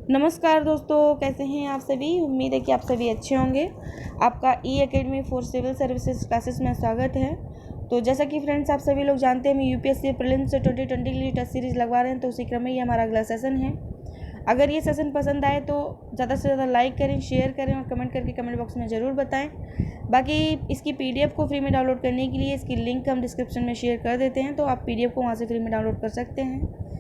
नमस्कार दोस्तों, कैसे हैं आप सभी। उम्मीद है कि आप सभी अच्छे होंगे। आपका E academy for civil services classes में स्वागत है। तो जैसा कि फ्रेंड्स आप सभी लोग जानते हैं, हम यूपीएससी प्रीलिम्स 2020 के लिए टेस्ट सीरीज़ लगवा रहे हैं, तो उसी क्रम में ये हमारा अगला सेशन है। अगर ये सेशन पसंद आए तो ज़्यादा से ज़्यादा लाइक करें, शेयर करें और कमेंट करके कमेंट बॉक्स में ज़रूर बताएं। बाकी इसकी पीडीएफ को फ्री में डाउनलोड करने के लिए इसकी लिंक हम डिस्क्रिप्शन में शेयर कर देते हैं, तो आप पीडीएफ को वहाँ से फ्री में डाउनलोड कर सकते हैं।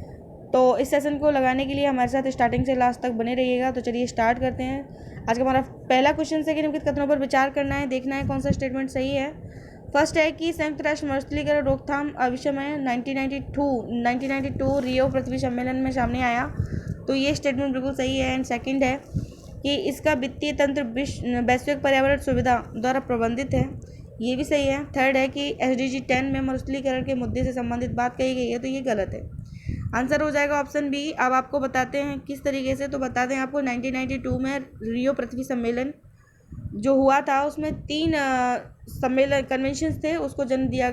तो इस सेशन को लगाने के लिए हमारे साथ स्टार्टिंग से लास्ट तक बने रहिएगा। तो चलिए स्टार्ट करते हैं। आज का हमारा पहला क्वेश्चन है कि निम्नलिखित कथनों पर विचार करना है, देखना है कौन सा स्टेटमेंट सही है। फर्स्ट है कि संयुक्त राष्ट्र मरुस्थलीकरण रोकथाम अविष्यमय 1992 रियो पृथ्वी सम्मेलन में सामने आया, तो ये स्टेटमेंट बिल्कुल सही है। एंड सेकंड है कि इसका वित्तीय तंत्र वैश्विक पर्यावरण सुविधा द्वारा प्रबंधित है, ये भी सही है। थर्ड है कि SDG 10 में मरुस्थलीकरण के मुद्दे से संबंधित बात कही गई है, तो ये गलत है। आंसर हो जाएगा ऑप्शन बी। अब आपको बताते हैं किस तरीके से, तो बता दें आपको 1992 में रियो पृथ्वी सम्मेलन जो हुआ था उसमें 3 सम्मेलन कन्वेंशन थे, उसको जन्म दिया।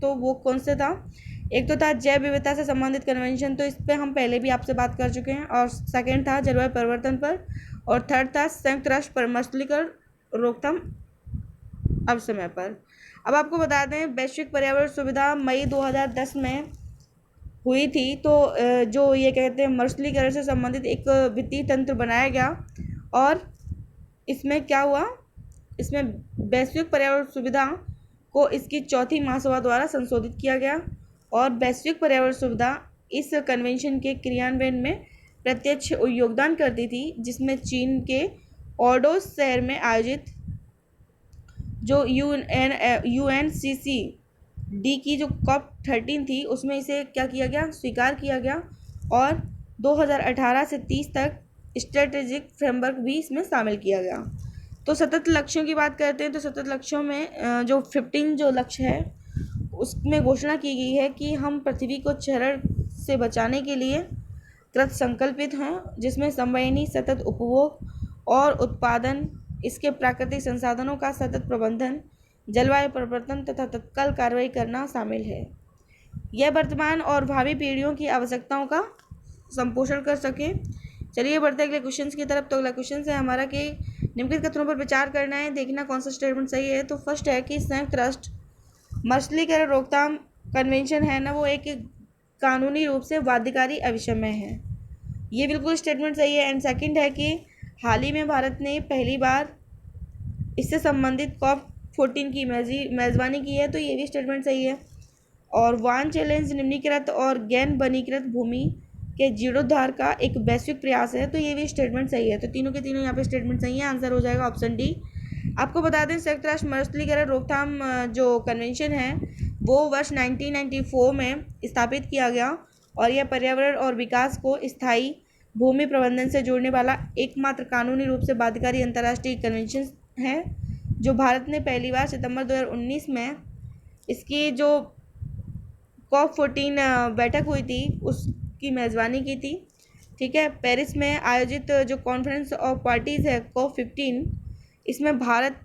तो वो कौन से था? एक तो था जैव विविधता से संबंधित कन्वेंशन, तो इस पर हम पहले भी आपसे बात कर चुके हैं। और सेकेंड था जलवायु परिवर्तन पर, और थर्ड था संयुक्त राष्ट्र पर मरुस्थलीकरण रोकथाम अवसमय पर। अब आपको बता दें वैश्विक पर्यावरण सुविधा मई 2010 में हुई थी। तो जो ये कहते हैं मरुस्थलीकरण से संबंधित एक वित्तीय तंत्र बनाया गया, और इसमें क्या हुआ, इसमें वैश्विक पर्यावरण सुविधा को इसकी चौथी महासभा द्वारा संशोधित किया गया, और वैश्विक पर्यावरण सुविधा इस कन्वेंशन के क्रियान्वयन में प्रत्यक्ष योगदान करती थी, जिसमें चीन के ऑर्डोस शहर में आयोजित जो UNCC डी की जो COP 13 थी, उसमें इसे क्या किया गया, स्वीकार किया गया। और 2018 से 30 तक स्ट्रेटेजिक फ्रेमवर्क भी इसमें शामिल किया गया। तो सतत लक्ष्यों की बात करते हैं, तो सतत लक्ष्यों में जो 15 जो लक्ष्य है उसमें घोषणा की गई है कि हम पृथ्वी को क्षरण से बचाने के लिए कृत संकल्पित हैं, जिसमें समन्वयी सतत उपभोग और उत्पादन, इसके प्राकृतिक संसाधनों का सतत प्रबंधन, जलवायु परिवर्तन तथा तत्काल कार्रवाई करना शामिल है। यह वर्तमान और भावी पीढ़ियों की आवश्यकताओं का संपोषण कर सके। चलिए बढ़ते हैं अगले क्वेश्चन की तरफ। तो अगला क्वेश्चन है हमारा कि निम्नलिखित कथनों पर विचार करना है, देखना कौन सा स्टेटमेंट सही है। तो फर्स्ट है कि संयुक्त राष्ट्र मरुस्थलीकरण रोकथाम कन्वेंशन है ना, वो एक कानूनी रूप से बाध्यकारी अविषम्य है, ये बिल्कुल स्टेटमेंट सही है। एंड सेकंड है कि हाल ही में भारत ने पहली बार इससे संबंधित COP 14 की मेज़बानी की है, तो ये भी स्टेटमेंट सही है। और वान चैलेंज निम्नीकृत और गैन बनीकृत भूमि के जीर्णोद्धार का एक वैश्विक प्रयास है, तो ये भी स्टेटमेंट सही है। तो तीनों के तीनों यहाँ पे स्टेटमेंट सही है। आंसर हो जाएगा ऑप्शन डी। आपको बता दें संयुक्त राष्ट्र मरुस्थलीकरण रोकथाम जो कन्वेंशन है वो वर्ष 1994 में स्थापित किया गया, और यह पर्यावरण और विकास को स्थायी भूमि प्रबंधन से जोड़ने वाला एकमात्र कानूनी रूप से बाध्यकारी अंतर्राष्ट्रीय कन्वेंशन है, जो भारत ने पहली बार सितंबर 2019 में इसकी जो COP 14 बैठक हुई थी उसकी मेज़बानी की थी। ठीक है, पेरिस में आयोजित जो कॉन्फ्रेंस ऑफ पार्टीज़ है COP 15, इसमें भारत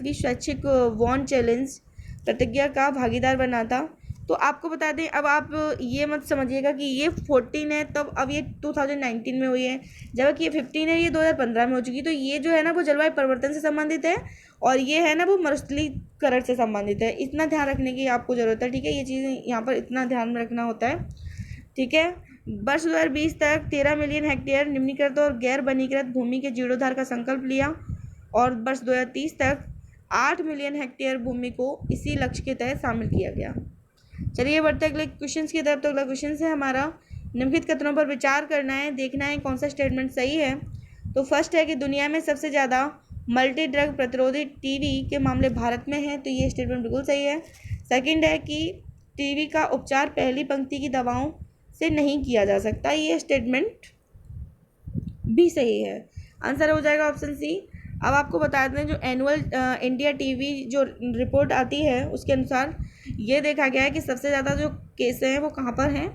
भी स्वैच्छिक वॉन चैलेंज प्रतिज्ञा का भागीदार बना था। तो आपको बता दें, अब आप ये मत समझिएगा कि ये 14 है तब अब ये 2019 में हुई है, जबकि ये 15 है ये 2015 में हो चुकी। तो ये जो है ना वो जलवायु परिवर्तन से संबंधित है, और ये है ना वो मरुस्थलीकरण से संबंधित है। इतना ध्यान रखने की आपको ज़रूरत है। ठीक है, ये चीज़ें यहाँ पर इतना ध्यान में रखना होता है। ठीक है, वर्ष 2020 तक 13 मिलियन हेक्टेयर निम्नीकृत और गैर बनीकृत भूमि के जीर्णोद्धार का संकल्प लिया, और वर्ष 2030 तक 8 मिलियन हेक्टेयर भूमि को इसी लक्ष्य के तहत शामिल किया गया। चलिए बढ़ते अगले क्वेश्चन की तरफ। तो अगला क्वेश्चन है हमारा निम्नलिखित कथनों पर विचार करना है, देखना है कौन सा स्टेटमेंट सही है। तो फर्स्ट है कि दुनिया में सबसे ज़्यादा मल्टी ड्रग प्रतिरोधी टीबी के मामले भारत में हैं, तो ये स्टेटमेंट बिल्कुल सही है। सेकंड है कि टीबी का उपचार पहली पंक्ति की दवाओं से नहीं किया जा सकता, ये स्टेटमेंट भी सही है। आंसर हो जाएगा ऑप्शन सी। अब आपको बता दें जो एनुअल इंडिया टीबी जो रिपोर्ट आती है उसके अनुसार ये देखा गया है कि सबसे ज़्यादा जो केस हैं वो कहाँ पर हैं,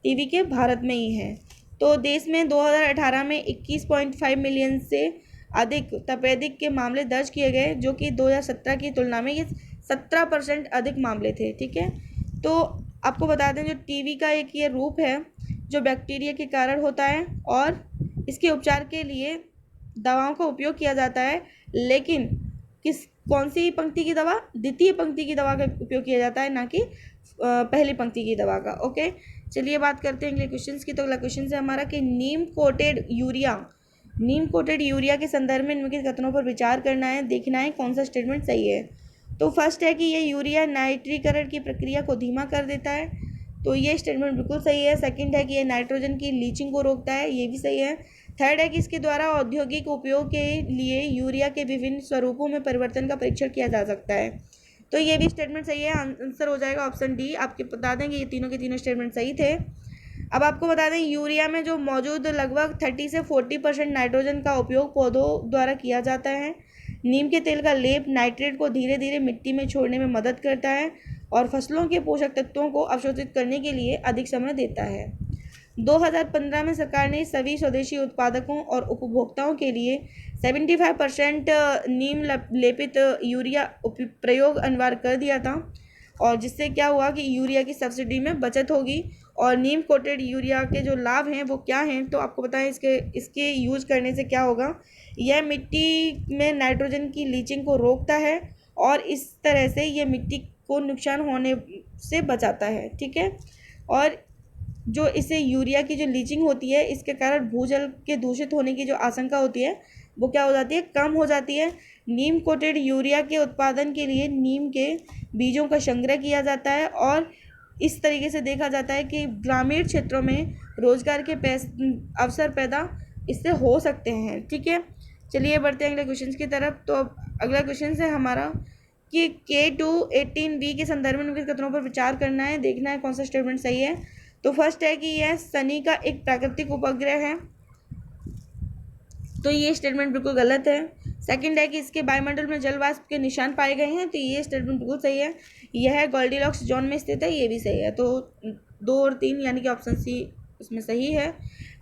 टीबी के भारत में ही हैं। तो देश में 2018 में 21.5 मिलियन से अधिक तपेदिक के मामले दर्ज किए गए, जो कि 2017 की तुलना में ये 17% अधिक मामले थे। ठीक है, तो आपको बता दें जो टीबी का एक ये रूप है जो बैक्टीरिया के कारण होता है और इसके उपचार के लिए दवाओं का उपयोग किया जाता है, लेकिन कौन सी पंक्ति की दवा? द्वितीय पंक्ति की दवा का उपयोग किया जाता है, ना कि पहली पंक्ति की दवा का। ओके, चलिए बात करते हैं अगले क्वेश्चन की। तो अगला क्वेश्चन है हमारा कि नीम कोटेड यूरिया के संदर्भ में निम्नलिखित कथनों पर विचार करना है, देखना है कौन सा स्टेटमेंट सही है। तो फर्स्ट है कि ये यूरिया नाइट्रीकरण की प्रक्रिया को धीमा कर देता है, तो ये स्टेटमेंट बिल्कुल सही है। सेकंड है कि ये नाइट्रोजन की लीचिंग को रोकता है, ये भी सही है। थर्ड है कि इसके द्वारा औद्योगिक उपयोग के लिए यूरिया के विभिन्न स्वरूपों में परिवर्तन का परीक्षण किया जा सकता है, तो ये भी स्टेटमेंट सही है। आंसर हो जाएगा ऑप्शन डी। आपके बता दें कि ये तीनों के तीनों स्टेटमेंट सही थे। अब आपको बता दें यूरिया में जो मौजूद लगभग 30 से 40% नाइट्रोजन का उपयोग पौधों द्वारा किया जाता है। नीम के तेल का लेप नाइट्रेट को धीरे धीरे मिट्टी में छोड़ने में मदद करता है और फसलों के पोषक तत्वों को अवशोषित करने के लिए अधिक समय देता है। 2015 में सरकार ने सभी स्वदेशी उत्पादकों और उपभोक्ताओं के लिए 75% नीम लेपित यूरिया प्रयोग अनिवार्य कर दिया था, और जिससे क्या हुआ कि यूरिया की सब्सिडी में बचत होगी। और नीम कोटेड यूरिया के जो लाभ हैं वो क्या हैं, तो आपको बताएं इसके यूज करने से क्या होगा। यह मिट्टी में नाइट्रोजन की लीचिंग को रोकता है और इस तरह से यह मिट्टी को नुकसान होने से बचाता है, ठीक है। और जो इसे यूरिया की जो लीचिंग होती है, इसके कारण भूजल के दूषित होने की जो आशंका होती है वो क्या हो जाती है? कम हो जाती है। नीम कोटेड यूरिया के उत्पादन के लिए नीम के बीजों का संग्रह किया जाता है और इस तरीके से देखा जाता है कि ग्रामीण क्षेत्रों में रोजगार के अवसर पैदा इससे हो सकते हैं, ठीक है। चलिए बढ़ते हैं अगले क्वेश्चन की तरफ। तो अब अगला क्वेश्चन है हमारा कि K2-18b के संदर्भ में निम्नलिखित कथनों पर विचार करना है, देखना है कौन सा स्टेटमेंट सही है। तो फर्स्ट है कि यह शनि का एक प्राकृतिक उपग्रह है, तो ये स्टेटमेंट बिल्कुल गलत है। सेकंड है कि इसके वायुमंडल में जल वाष्प के निशान पाए गए हैं, तो ये स्टेटमेंट बिल्कुल सही है। यह गोल्डीलॉक्स जोन में स्थित है, ये भी सही है। तो 2 और 3 यानी कि ऑप्शन सी इसमें सही है।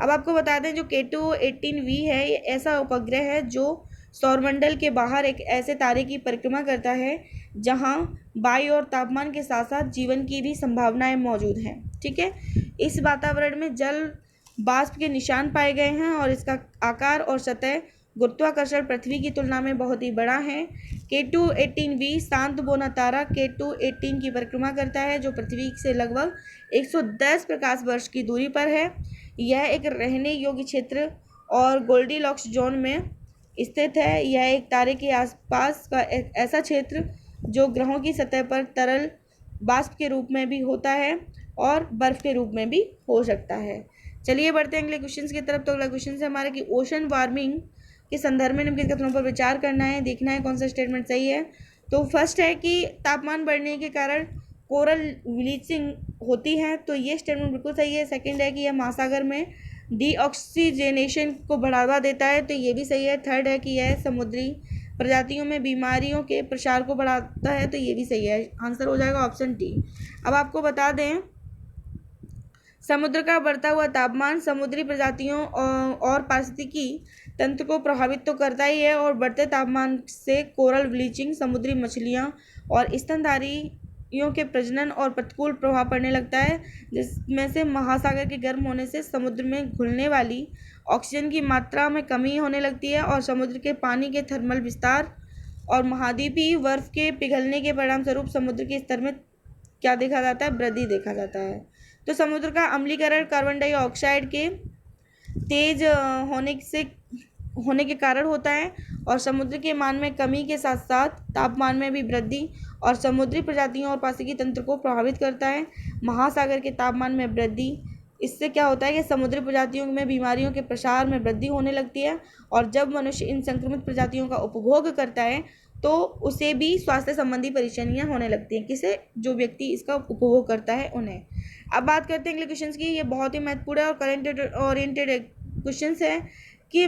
अब आपको बता दें जो K2-18v है, ये ऐसा उपग्रह है जो सौरमंडल के बाहर एक ऐसे तारे की परिक्रमा करता है जहां वायु और तापमान के साथ साथ जीवन की भी संभावनाएं मौजूद हैं, ठीक है। इस वातावरण में जल वाष्प के निशान पाए गए हैं और इसका आकार और सतह गुरुत्वाकर्षण पृथ्वी की तुलना में बहुत ही बड़ा है। K2-18v शांत बोना तारा K2-18 की परिक्रमा करता है जो पृथ्वी से लगभग 110 प्रकाश वर्ष की दूरी पर है। यह एक रहने योग्य क्षेत्र और गोल्डीलॉक्स जोन में स्थित है। यह एक तारे के आसपास का एक ऐसा क्षेत्र जो ग्रहों की सतह पर तरल वाष्प के रूप में भी होता है और बर्फ के रूप में भी हो सकता है। चलिए बढ़ते हैं अगले क्वेश्चन की तरफ। तो अगला क्वेश्चन है हमारा कि ओशन वार्मिंग के संदर्भ में निम्नलिखित कथनों पर विचार करना है, देखना है कौन सा स्टेटमेंट सही है। तो फर्स्ट है कि तापमान बढ़ने के कारण कोरल ब्लीचिंग होती है, तो ये स्टेटमेंट बिल्कुल सही है। सेकंड है कि यह महासागर में डीऑक्सीजनेशन को बढ़ावा देता है, तो ये भी सही है। थर्ड है कि यह समुद्री प्रजातियों में बीमारियों के प्रसार को बढ़ाता है, तो ये भी सही है। आंसर हो जाएगा ऑप्शन डी। अब आपको बता दें समुद्र का बढ़ता हुआ तापमान समुद्री प्रजातियों और पारिस्थितिकी तंत्र को प्रभावित तो करता ही है, और बढ़ते तापमान से कोरल ब्लीचिंग, समुद्री मछलियां और स्तनधारियों के प्रजनन और प्रतिकूल प्रभाव पड़ने लगता है, जिसमें से महासागर के गर्म होने से समुद्र में घुलने वाली ऑक्सीजन की मात्रा में कमी होने लगती है और समुद्र के पानी के थर्मल विस्तार और महाद्वीपीय बर्फ के पिघलने के परिणामस्वरूप समुद्र के स्तर में क्या देखा जाता है? वृद्धि देखा जाता है। तो समुद्र का अम्लीकरण कार्बन डाइऑक्साइड के तेज होने के कारण होता है और समुद्र के मान में कमी के साथ साथ तापमान में भी वृद्धि और समुद्री प्रजातियों और पारिस्थितिकी तंत्र को प्रभावित करता है। महासागर के तापमान में वृद्धि, इससे क्या होता है कि समुद्री प्रजातियों में बीमारियों के प्रसार में वृद्धि होने लगती है, और जब मनुष्य इन संक्रमित प्रजातियों का उपभोग करता है तो उसे भी स्वास्थ्य संबंधी परेशानियां होने लगती हैं। किसे? जो व्यक्ति इसका उपभोग करता है उन्हें। अब बात करते हैं अगले क्वेश्चन की। ये बहुत ही महत्वपूर्ण और करंट ओरिएंटेड क्वेश्चन है कि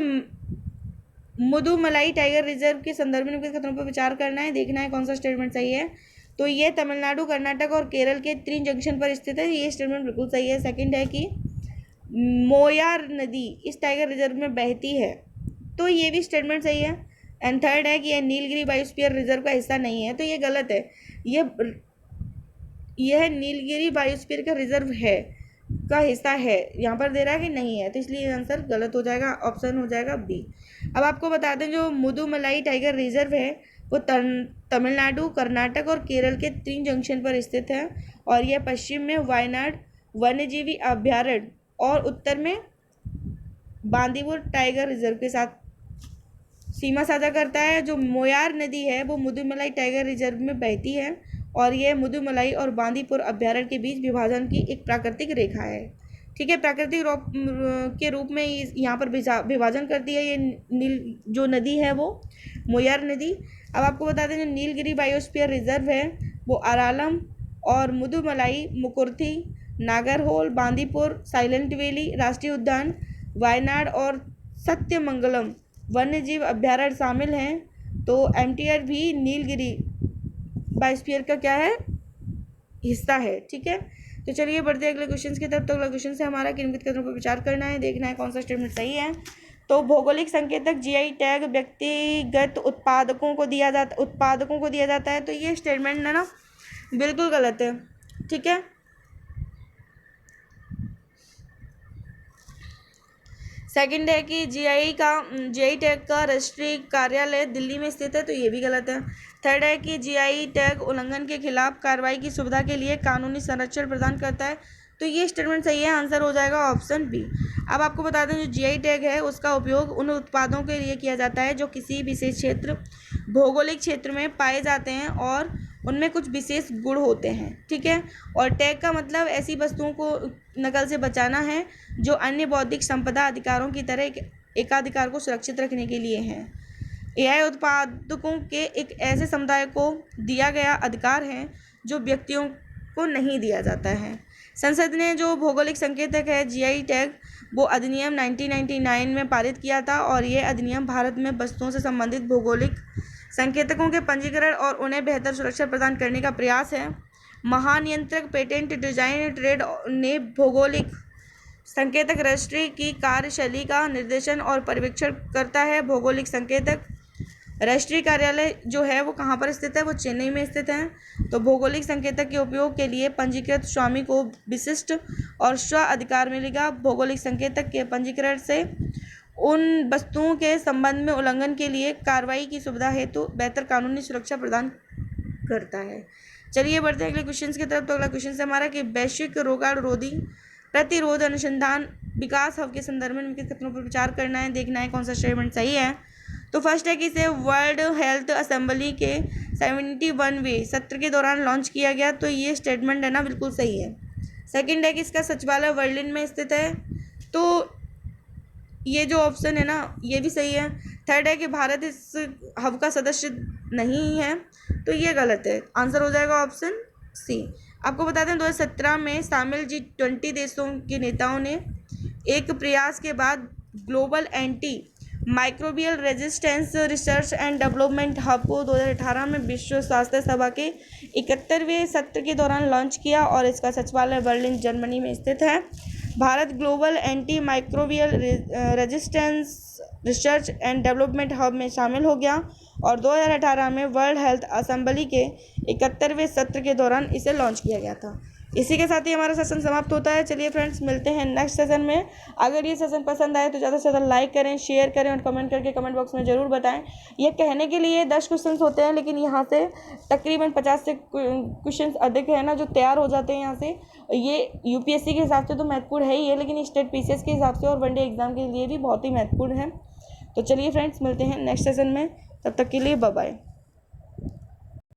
मुदुमलाई टाइगर रिजर्व के संदर्भ में खतरों पर विचार करना है, देखना है कौन सा स्टेटमेंट सही है। तो ये तमिलनाडु, कर्नाटक और केरल के 3 जंक्शन पर स्थित है, ये स्टेटमेंट बिल्कुल सही है। सेकंड है कि मोयार नदी इस टाइगर रिजर्व में बहती है, तो ये भी स्टेटमेंट सही है। एंड थर्ड है कि यह नीलगिरी बायोस्फीयर रिजर्व का हिस्सा नहीं है, तो ये गलत है। यह नीलगिरी बायोस्फीयर का रिजर्व है, का हिस्सा है, यहाँ पर दे रहा है कि नहीं है, तो इसलिए आंसर गलत हो जाएगा, ऑप्शन हो जाएगा बी। अब आपको बता दें जो मुदुमलाई टाइगर रिजर्व है वो तमिलनाडु, कर्नाटक और केरल के 3 जंक्शन पर स्थित है, और यह पश्चिम में वायनाड वन्यजीवी अभ्यारण्य और उत्तर में बांदीपुर टाइगर रिजर्व के साथ सीमा साझा करता है। जो मोयार नदी है वो मुदुमलाई टाइगर रिजर्व में बहती है, और यह मुदुमलाई और बांदीपुर अभ्यारण्य के बीच विभाजन की एक प्राकृतिक रेखा है। ठीक है, प्राकृतिक रूप के रूप में यहाँ पर विभाजन करती है ये नील जो नदी है वो मोयार नदी। अब आपको बता दें जो नीलगिरी बायोस्फीयर रिजर्व है वो अरालम और मुदुमलाई, मुकुर्थी, नागरहोल, बांदीपुर, साइलेंट वैली राष्ट्रीय उद्यान, वायनाड और सत्यमंगलम वन्यजीव अभ्यारण्य शामिल हैं। तो MTR भी नीलगिरी बायोस्फीयर का क्या है, हिस्सा है। ठीक है, तो चलिए बढ़ते हैं अगले क्वेश्चन की तरफ। तो अगला क्वेश्चन से हमारा किन कदमों पर विचार करना है, देखना है कौन सा स्टेटमेंट सही है। तो भौगोलिक संकेतक GI टैग व्यक्तिगत उत्पादकों को दिया जाता है, तो ये स्टेटमेंट है ना बिल्कुल गलत है। ठीक है, सेकंड है कि GI टैग का राष्ट्रीय कार्यालय दिल्ली में स्थित है, तो ये भी गलत है। थर्ड है कि GI टैग उल्लंघन के खिलाफ कार्रवाई की सुविधा के लिए कानूनी संरक्षण प्रदान करता है, तो ये स्टेटमेंट सही है, आंसर हो जाएगा ऑप्शन बी। अब आपको बता दें जो GI टैग है उसका उपयोग उन उत्पादों के लिए किया जाता है जो किसी विशेष क्षेत्र भौगोलिक क्षेत्र में पाए जाते हैं और उनमें कुछ विशेष गुण होते हैं। ठीक है, और टैग का मतलब ऐसी वस्तुओं को नकल से बचाना है जो अन्य बौद्धिक संपदा अधिकारों की तरह एकाधिकार को सुरक्षित रखने के लिए हैं। AI उत्पादकों के एक ऐसे समुदाय को दिया गया अधिकार है जो व्यक्तियों को नहीं दिया जाता है। संसद ने जो भौगोलिक संकेतक है GI टैग वो अधिनियम 1999 में पारित किया था, और ये अधिनियम भारत में वस्तुओं से संबंधित भौगोलिक संकेतकों के पंजीकरण और उन्हें बेहतर सुरक्षा प्रदान करने का प्रयास है। महानियंत्रक पेटेंट डिजाइन ट्रेड ने भौगोलिक संकेतक रजिस्ट्री की कार्यशैली का निर्देशन और पर्यवेक्षण करता है। भौगोलिक संकेतक राष्ट्रीय कार्यालय जो है वो कहाँ पर स्थित है, वो चेन्नई में स्थित है। तो भौगोलिक संकेतक के उपयोग के लिए पंजीकृत स्वामी को विशिष्ट और स्व अधिकार मिलेगा। भौगोलिक संकेतक के पंजीकरण से उन वस्तुओं के संबंध में उल्लंघन के लिए कार्रवाई की सुविधा हेतु बेहतर कानूनी सुरक्षा प्रदान करता है। चलिए बढ़ते हैं अगले क्वेश्चन की तरफ। तो अगला क्वेश्चन से हमारा कि वैश्विक रोगाणुरोधी प्रतिरोध अनुसंधान विकास हब के संदर्भ में निम्नलिखित कथनों पर विचार करना है, देखना है कौन सा स्टेटमेंट सही है। तो फर्स्ट है कि इसे वर्ल्ड हेल्थ असेंबली के 71वें सत्र के दौरान लॉन्च किया गया, तो ये स्टेटमेंट है ना बिल्कुल सही है। सेकंड है कि इसका सचिवालय बर्लिन में स्थित है, तो ये जो ऑप्शन है ना ये भी सही है। थर्ड है कि भारत इस हब का सदस्य नहीं है, तो ये गलत है, आंसर हो जाएगा ऑप्शन सी। आपको बता दें 2017 में शामिल G20 देशों के नेताओं ने एक प्रयास के बाद global anti microbial resistance research and development hub को 2018 में विश्व स्वास्थ्य सभा के 71वें सत्र के दौरान लॉन्च किया, और इसका सचिवालय बर्लिन जर्मनी में स्थित है। Bharat global anti microbial resistance research and development hub में शामिल हो गया, और 2018 में वर्ल्ड हेल्थ असेंबली के 71वें सत्र के दौरान इसे लॉन्च किया गया था। इसी के साथ ही हमारा सेशन समाप्त होता है। चलिए फ्रेंड्स, मिलते हैं नेक्स्ट सेशन में। अगर ये सेशन पसंद आए तो ज़्यादा से ज़्यादा लाइक करें, शेयर करें और कमेंट करके कमेंट बॉक्स में ज़रूर बताएं। ये कहने के लिए 10 क्वेश्चंस होते हैं, लेकिन यहाँ से तकरीबन 50 से क्वेश्चंस अधिक है ना जो तैयार हो जाते हैं यहाँ से। ये UPSC के हिसाब से तो महत्वपूर्ण है ही है, लेकिन स्टेट PCS के हिसाब से और वनडे एग्जाम के लिए भी बहुत ही महत्वपूर्ण है। तो चलिए फ्रेंड्स, मिलते हैं नेक्स्ट सेशन में, तब तक के लिए बाय बाय।